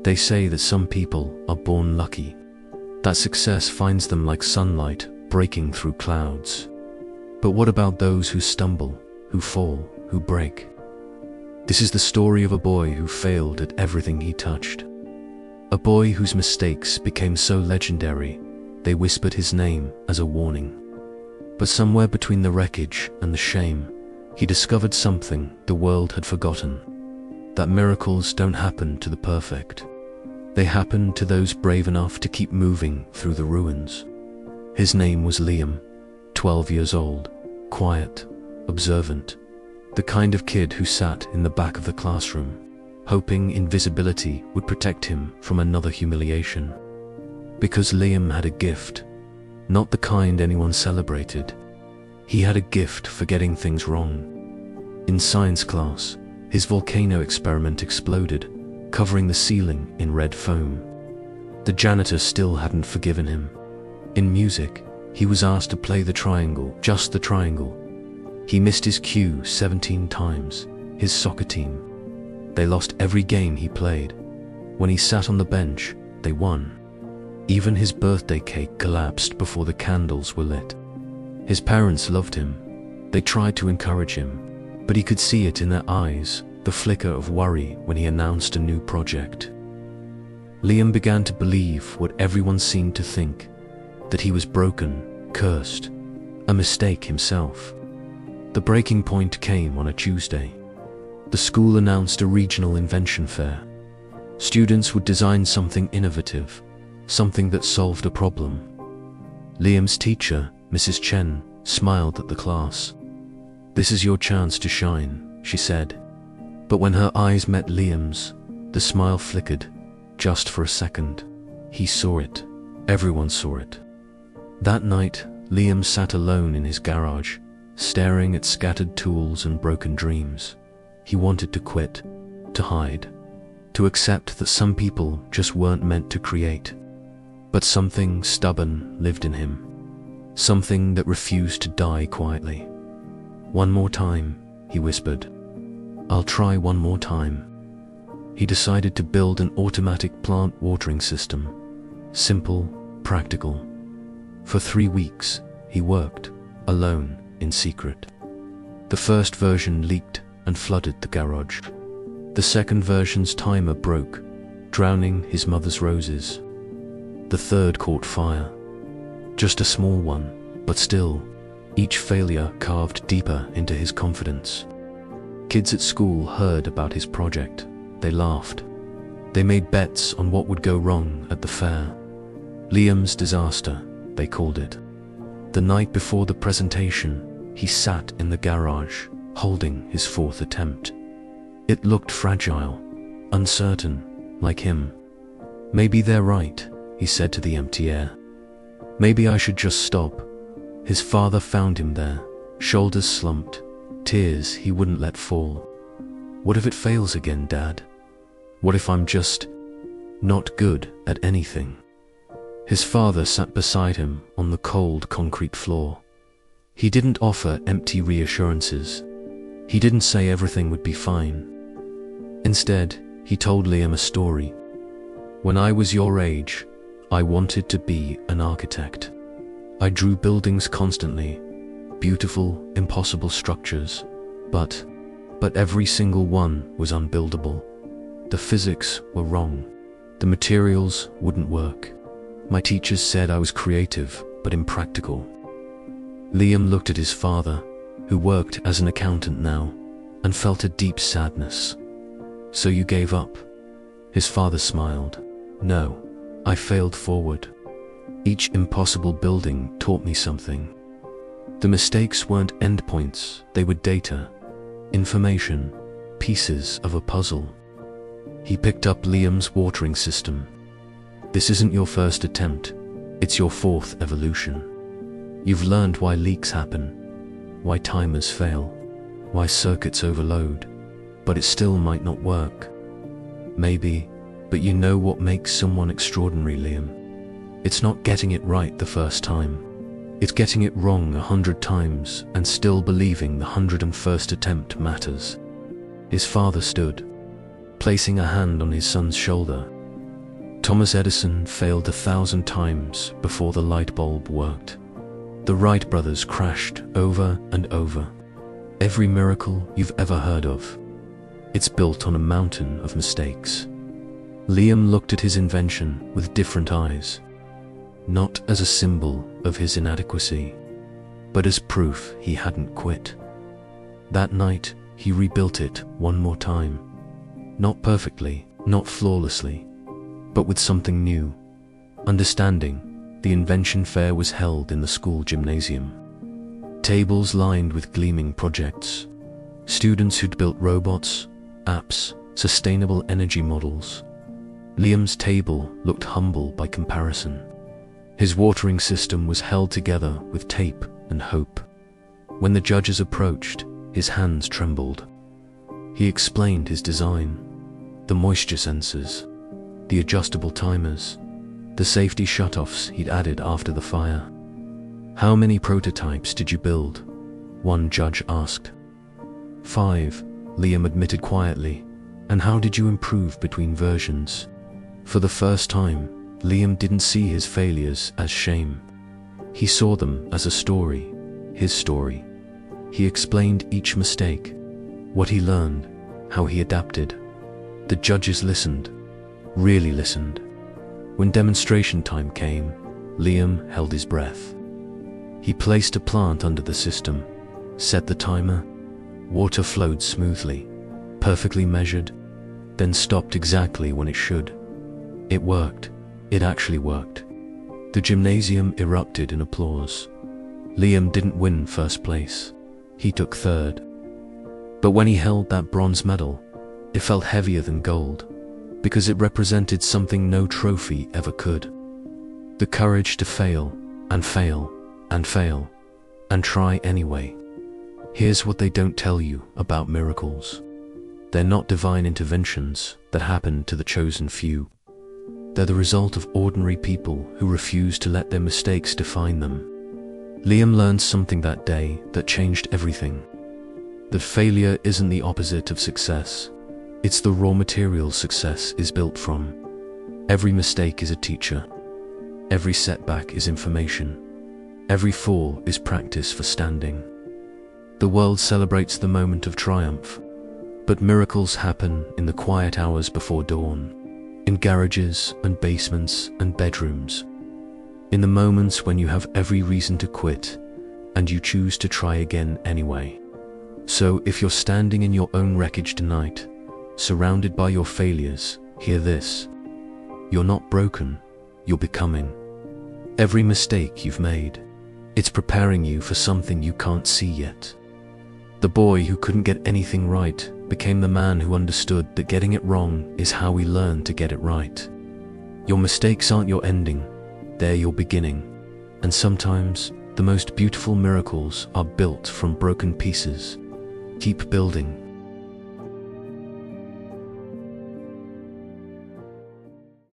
They say that some people are born lucky, that success finds them like sunlight breaking through clouds. But what about those who stumble, who fall, who break? This is the story of a boy who failed at everything he touched. A boy whose mistakes became so legendary, they whispered his name as a warning. But somewhere between the wreckage and the shame, he discovered something the world had forgotten. That miracles don't happen to the perfect. They happen to those brave enough to keep moving through the ruins. His name was Liam, 12 years old, quiet, observant, the kind of kid who sat in the back of the classroom, hoping invisibility would protect him from another humiliation. Because Liam had a gift, not the kind anyone celebrated. He had a gift for getting things wrong. In science class, his volcano experiment exploded, covering the ceiling in red foam. The janitor still hadn't forgiven him. In music, he was asked to play the triangle, just the triangle. He missed his cue 17 times, his soccer team. They lost every game he played. When he sat on the bench, they won. Even his birthday cake collapsed before the candles were lit. His parents loved him. They tried to encourage him, but he could see it in their eyes, the flicker of worry when he announced a new project. Liam began to believe what everyone seemed to think, that he was broken, cursed, a mistake himself. The breaking point came on a Tuesday. The school announced a regional invention fair. Students would design something innovative, something that solved a problem. Liam's teacher, Mrs. Chen, smiled at the class. "This is your chance to shine," she said. But when her eyes met Liam's, the smile flickered, just for a second. He saw it. Everyone saw it. That night, Liam sat alone in his garage, staring at scattered tools and broken dreams. He wanted to quit, to hide, to accept that some people just weren't meant to create. But something stubborn lived in him, something that refused to die quietly. "One more time," he whispered. "I'll try one more time." He decided to build an automatic plant watering system. Simple, practical. For 3 weeks, he worked, alone, in secret. The first version leaked and flooded the garage. The second version's timer broke, drowning his mother's roses. The third caught fire. Just a small one, but still, each failure carved deeper into his confidence. Kids at school heard about his project. They laughed. They made bets on what would go wrong at the fair. Liam's disaster, they called it. The night before the presentation, he sat in the garage, holding his 4th attempt. It looked fragile, uncertain, like him. "Maybe they're right," he said to the empty air. "Maybe I should just stop." His father found him there, shoulders slumped, tears he wouldn't let fall. "What if it fails again, Dad? What if I'm just not good at anything?" His father sat beside him on the cold concrete floor. He didn't offer empty reassurances. He didn't say everything would be fine. Instead, he told Liam a story. "When I was your age, I wanted to be an architect. I drew buildings constantly, beautiful, impossible structures, but every single one was unbuildable. The physics were wrong. The materials wouldn't work. My teachers said I was creative, but impractical." Liam looked at his father, who worked as an accountant now, and felt a deep sadness. "So you gave up?" His father smiled. "No, I failed forward. Each impossible building taught me something. The mistakes weren't endpoints, they were data, information, pieces of a puzzle." He picked up Liam's watering system. "This isn't your first attempt, it's your 4th evolution. You've learned why leaks happen, why timers fail, why circuits overload, but it still might not work. Maybe, but you know what makes someone extraordinary, Liam? It's not getting it right the first time. It's getting it wrong 100 times and still believing the 101st attempt matters." His father stood, placing a hand on his son's shoulder. Thomas Edison failed 1,000 times before the light bulb worked. The Wright brothers crashed over and over. Every miracle you've ever heard of, it's built on a mountain of mistakes. Liam looked at his invention with different eyes, not as a symbol of his inadequacy, but as proof he hadn't quit. That night, he rebuilt it one more time. Not perfectly, not flawlessly, but with something new. Understanding, the invention fair was held in the school gymnasium. Tables lined with gleaming projects. Students who'd built robots, apps, sustainable energy models. Liam's table looked humble by comparison. His watering system was held together with tape and hope. When the judges approached, his hands trembled. He explained his design: the moisture sensors, the adjustable timers, the safety shutoffs he'd added after the fire. "How many prototypes did you build?" one judge asked. 5, Liam admitted quietly. "And how did you improve between versions?" For the first time, Liam didn't see his failures as shame. He saw them as a story, his story. He explained each mistake, what he learned, how he adapted. The judges listened, really listened. When demonstration time came, Liam held his breath. He placed a plant under the system, set the timer. Water flowed smoothly, perfectly measured, then stopped exactly when it should. It worked. It actually worked. The gymnasium erupted in applause. Liam didn't win first place. He took third. But when he held that bronze medal, it felt heavier than gold, because it represented something no trophy ever could. The courage to fail, and fail, and fail, and try anyway. Here's what they don't tell you about miracles. They're not divine interventions that happen to the chosen few. They're the result of ordinary people who refuse to let their mistakes define them. Liam learned something that day that changed everything. That failure isn't the opposite of success. It's the raw material success is built from. Every mistake is a teacher. Every setback is information. Every fall is practice for standing. The world celebrates the moment of triumph, but miracles happen in the quiet hours before dawn, in garages and basements and bedrooms, in the moments when you have every reason to quit and you choose to try again anyway. So if you're standing in your own wreckage tonight, surrounded by your failures, hear this: you're not broken, you're becoming. Every mistake you've made, it's preparing you for something you can't see yet. The boy who couldn't get anything right became the man who understood that getting it wrong is how we learn to get it right. Your mistakes aren't your ending, they're your beginning. And sometimes, the most beautiful miracles are built from broken pieces. Keep building.